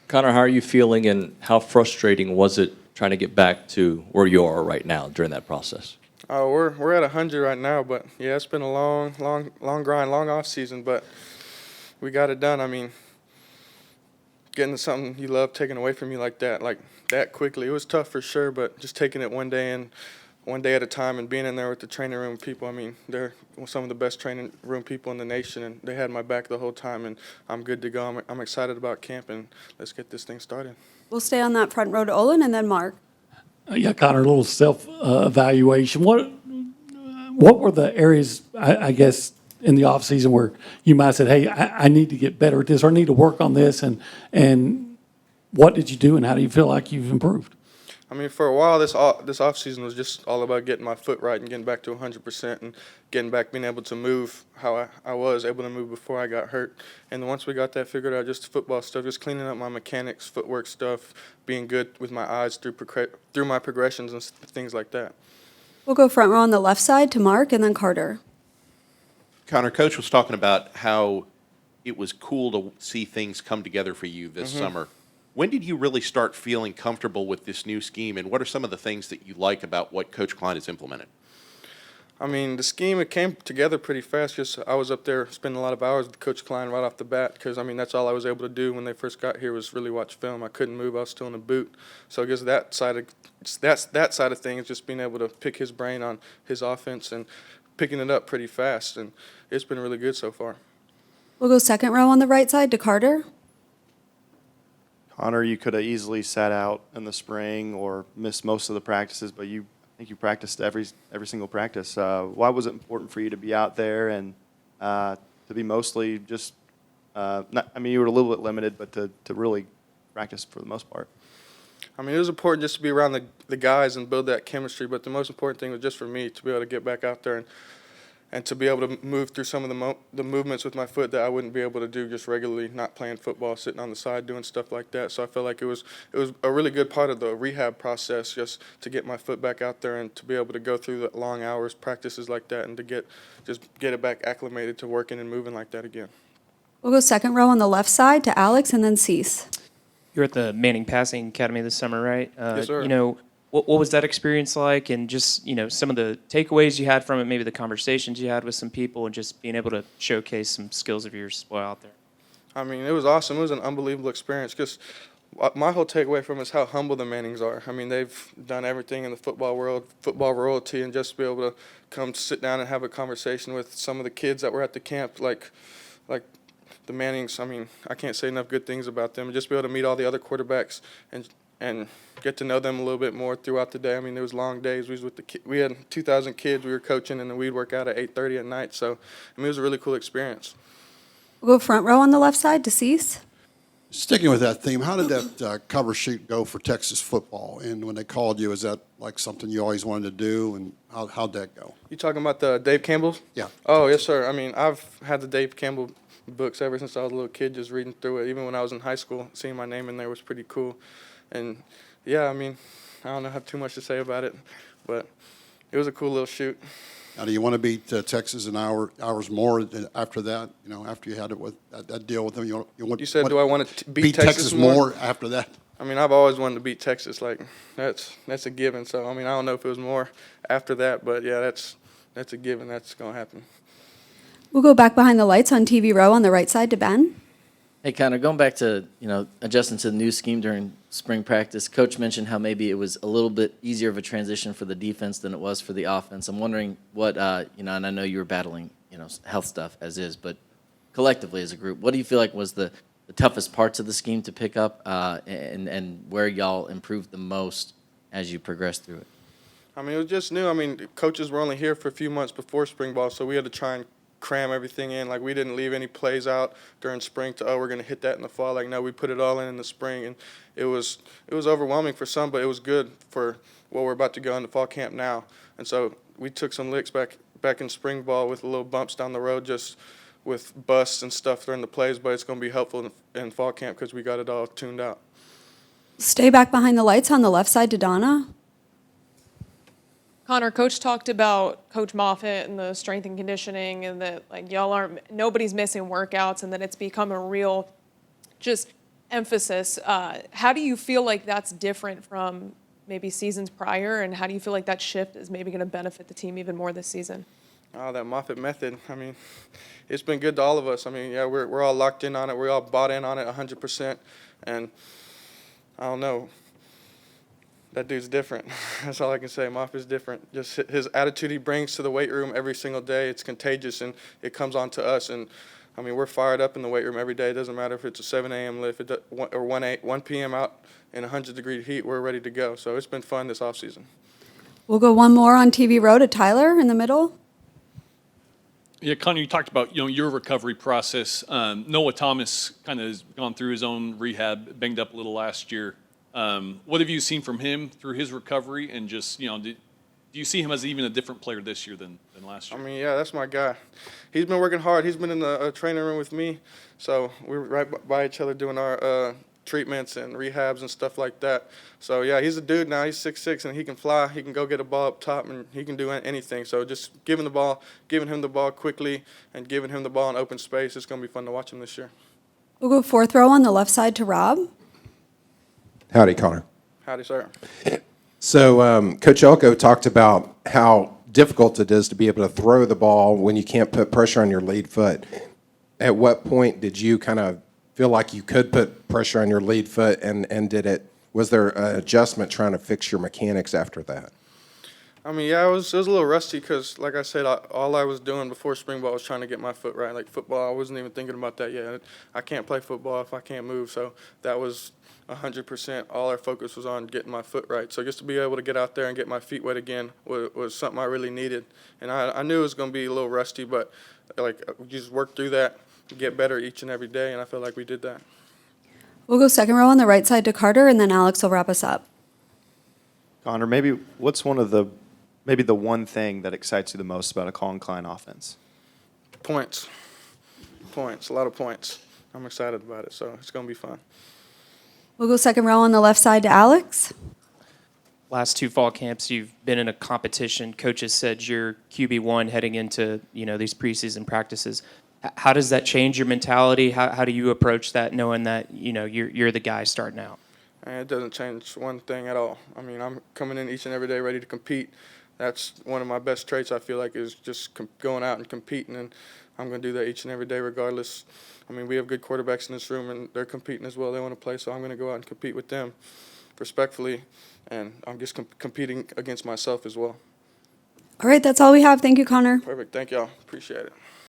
Connor, how are you feeling, and how frustrating was it trying to get back to where you are right now during that process? We're at 100 right now, but yeah, it's been a long grind, long off season, but we got it done. I mean, getting something you love taken away from you like that quickly, it was tough for sure, but just taking it one day at a time and being in there with the training room people. I mean, they're some of the best training room people in the nation, and they had my back the whole time, and I'm good to go. I'm excited about camp, and let's get this thing started. We'll stay on that front row to Olin and then Mark. Yeah, Connor, a little self-evaluation. What were the areas, I guess, in the offseason where you might have said, hey, I need to get better at this, or I need to work on this, and what did you do, and how do you feel like you've improved? I mean, for a while, this off season was just all about getting my foot right and getting back to 100% and getting back, being able to move how I was able to move before I got hurt. And once we got that figured out, just football stuff, just cleaning up my mechanics, footwork stuff, being good with my eyes through my progressions and things like that. We'll go front row on the left side to Mark and then Carter. Connor, Coach was talking about how it was cool to see things come together for you this summer. When did you really start feeling comfortable with this new scheme, and what are some of the things that you like about what Coach Klein has implemented? I mean, the scheme, it came together pretty fast. Just I was up there spending a lot of hours with Coach Klein right off the bat because, I mean, that's all I was able to do when they first got here was really watch film. I couldn't move. I was still in the boot. So I guess that side of things, just being able to pick his brain on his offense and picking it up pretty fast, and it's been really good so far. We'll go second row on the right side to Carter. Connor, you could have easily sat out in the spring or missed most of the practices, but I think you practiced every single practice. Why was it important for you to be out there and to be mostly just you were a little bit limited, but to really practice for the most part? I mean, it was important just to be around the guys and build that chemistry, but the most important thing was just for me to be able to get back out there and to be able to move through some of the movements with my foot that I wouldn't be able to do just regularly, not playing football, sitting on the side, doing stuff like that. So I felt like it was a really good part of the rehab process just to get my foot back out there and to be able to go through the long hours, practices like that, and to get it back acclimated to working and moving like that again. We'll go second row on the left side to Alex and then Cease. You're at the Manning Passing Academy this summer, right? Yes, sir. What was that experience like, and just some of the takeaways you had from it, maybe the conversations you had with some people, and just being able to showcase some skills of yours while out there? I mean, it was awesome. It was an unbelievable experience because my whole takeaway from it is how humble the Mannings are. I mean, they've done everything in the football world, football royalty, and just to be able to come sit down and have a conversation with some of the kids that were at the camp, like the Mannings. I mean, I can't say enough good things about them. And just be able to meet all the other quarterbacks and get to know them a little bit more throughout the day. I mean, there was long days. We had 2,000 kids we were coaching, and then we'd work out at 8:30 at night. So, I mean, it was a really cool experience. We'll go front row on the left side to Cease. Sticking with that theme, how did that cover sheet go for Texas football? And when they called you, is that like something you always wanted to do? And how'd that go? You talking about the Dave Campbell? Yeah. Oh, yes, sir. I mean, I've had the Dave Campbell books ever since I was a little kid, just reading through it. Even when I was in high school, seeing my name in there was pretty cool. And, yeah, I mean, I don't have too much to say about it, but it was a cool little shoot. Now, do you want to beat Texas an hours more after that? After you had it with that deal with them, You said, do I want to beat Texas more after that? I mean, I've always wanted to beat Texas. Like that's a given. So I mean, I don't know if it was more after that, but yeah, that's a given. That's gonna happen. We'll go back behind the lights on TV row on the right side to Ben. Hey, Connor, going back to, adjusting to the new scheme during spring practice, Coach mentioned how maybe it was a little bit easier of a transition for the defense than it was for the offense. I'm wondering what, and I know you were battling, health stuff as is, but collectively as a group, what do you feel like was the toughest parts of the scheme to pick up and where y'all improved the most as you progressed through it? I mean, it was just new. I mean, coaches were only here for a few months before spring ball, so we had to try and cram everything in. Like, we didn't leave any plays out during spring we're going to hit that in the fall. Like, no, we put it all in the spring, and it was overwhelming for some, but it was good for what we're about to go into fall camp now. And so we took some licks back in spring ball with little bumps down the road, just with busts and stuff during the plays, but it's going to be helpful in fall camp because we got it all tuned out. Stay back behind the lights on the left side to Donna. Connor, Coach talked about Coach Moffitt and the strength and conditioning, and that nobody's missing workouts, and that it's become a real just emphasis. How do you feel like that's different from maybe seasons prior, and how do you feel like that shift is maybe going to benefit the team even more this season? Oh, that Moffitt method. I mean, it's been good to all of us. I mean, yeah, we're all locked in on it. We're all bought in on it 100%. And I don't know. That dude's different. That's all I can say. Moffitt's different. Just his attitude he brings to the weight room every single day, it's contagious, and it comes on to us. And, I mean, we're fired up in the weight room every day. It doesn't matter if it's a 7 a.m. lift or 1 p.m. out in 100-degree heat. We're ready to go. So it's been fun this offseason. We'll go one more on TV Row to Tyler in the middle. Yeah, Connor, you talked about your recovery process. Noah Thomas kind of has gone through his own rehab, banged up a little last year. What have you seen from him through his recovery, and just do you see him as even a different player this year than last year? I mean, yeah, that's my guy. He's been working hard. He's been in the training room with me, so we're right by each other doing our treatments and rehabs and stuff like that. So, yeah, he's a dude now. He's 6'6", and he can fly. He can go get a ball up top, and he can do anything. So just giving him the ball quickly and giving him the ball in open space, it's going to be fun to watch him this year. We'll go fourth row on the left side to Rob. Howdy, Connor. Howdy, sir. So Coach Elko talked about how difficult it is to be able to throw the ball when you can't put pressure on your lead foot. At what point did you kind of feel like you could put pressure on your lead foot, and was there an adjustment trying to fix your mechanics after that? I mean, yeah, it was a little rusty because, like I said, all I was doing before spring ball was trying to get my foot right. Like football, I wasn't even thinking about that yet. I can't play football if I can't move, so that was 100%. All our focus was on getting my foot right. So just to be able to get out there and get my feet wet again was something I really needed. And I knew it was going to be a little rusty, but we just worked through that, get better each and every day, and I feel like we did that. We'll go second row on the right side to Carter, and then Alex will wrap us up. Connor, what's maybe the one thing that excites you the most about a Colin Klein offense? Points, a lot of points. I'm excited about it, so it's going to be fun. We'll go second row on the left side to Alex. Last two fall camps, you've been in a competition. Coaches said you're QB1 heading into these preseason practices. How does that change your mentality? How do you approach that, knowing that you're the guy starting out? And it doesn't change one thing at all. I mean, I'm coming in each and every day ready to compete. That's one of my best traits, I feel like, is just going out and competing, and I'm going to do that each and every day regardless. I mean, we have good quarterbacks in this room, and they're competing as well. They want to play, so I'm going to go out and compete with them respectfully, and I'm just competing against myself as well. All right, that's all we have. Thank you, Connor. Perfect. Thank y'all. Appreciate it.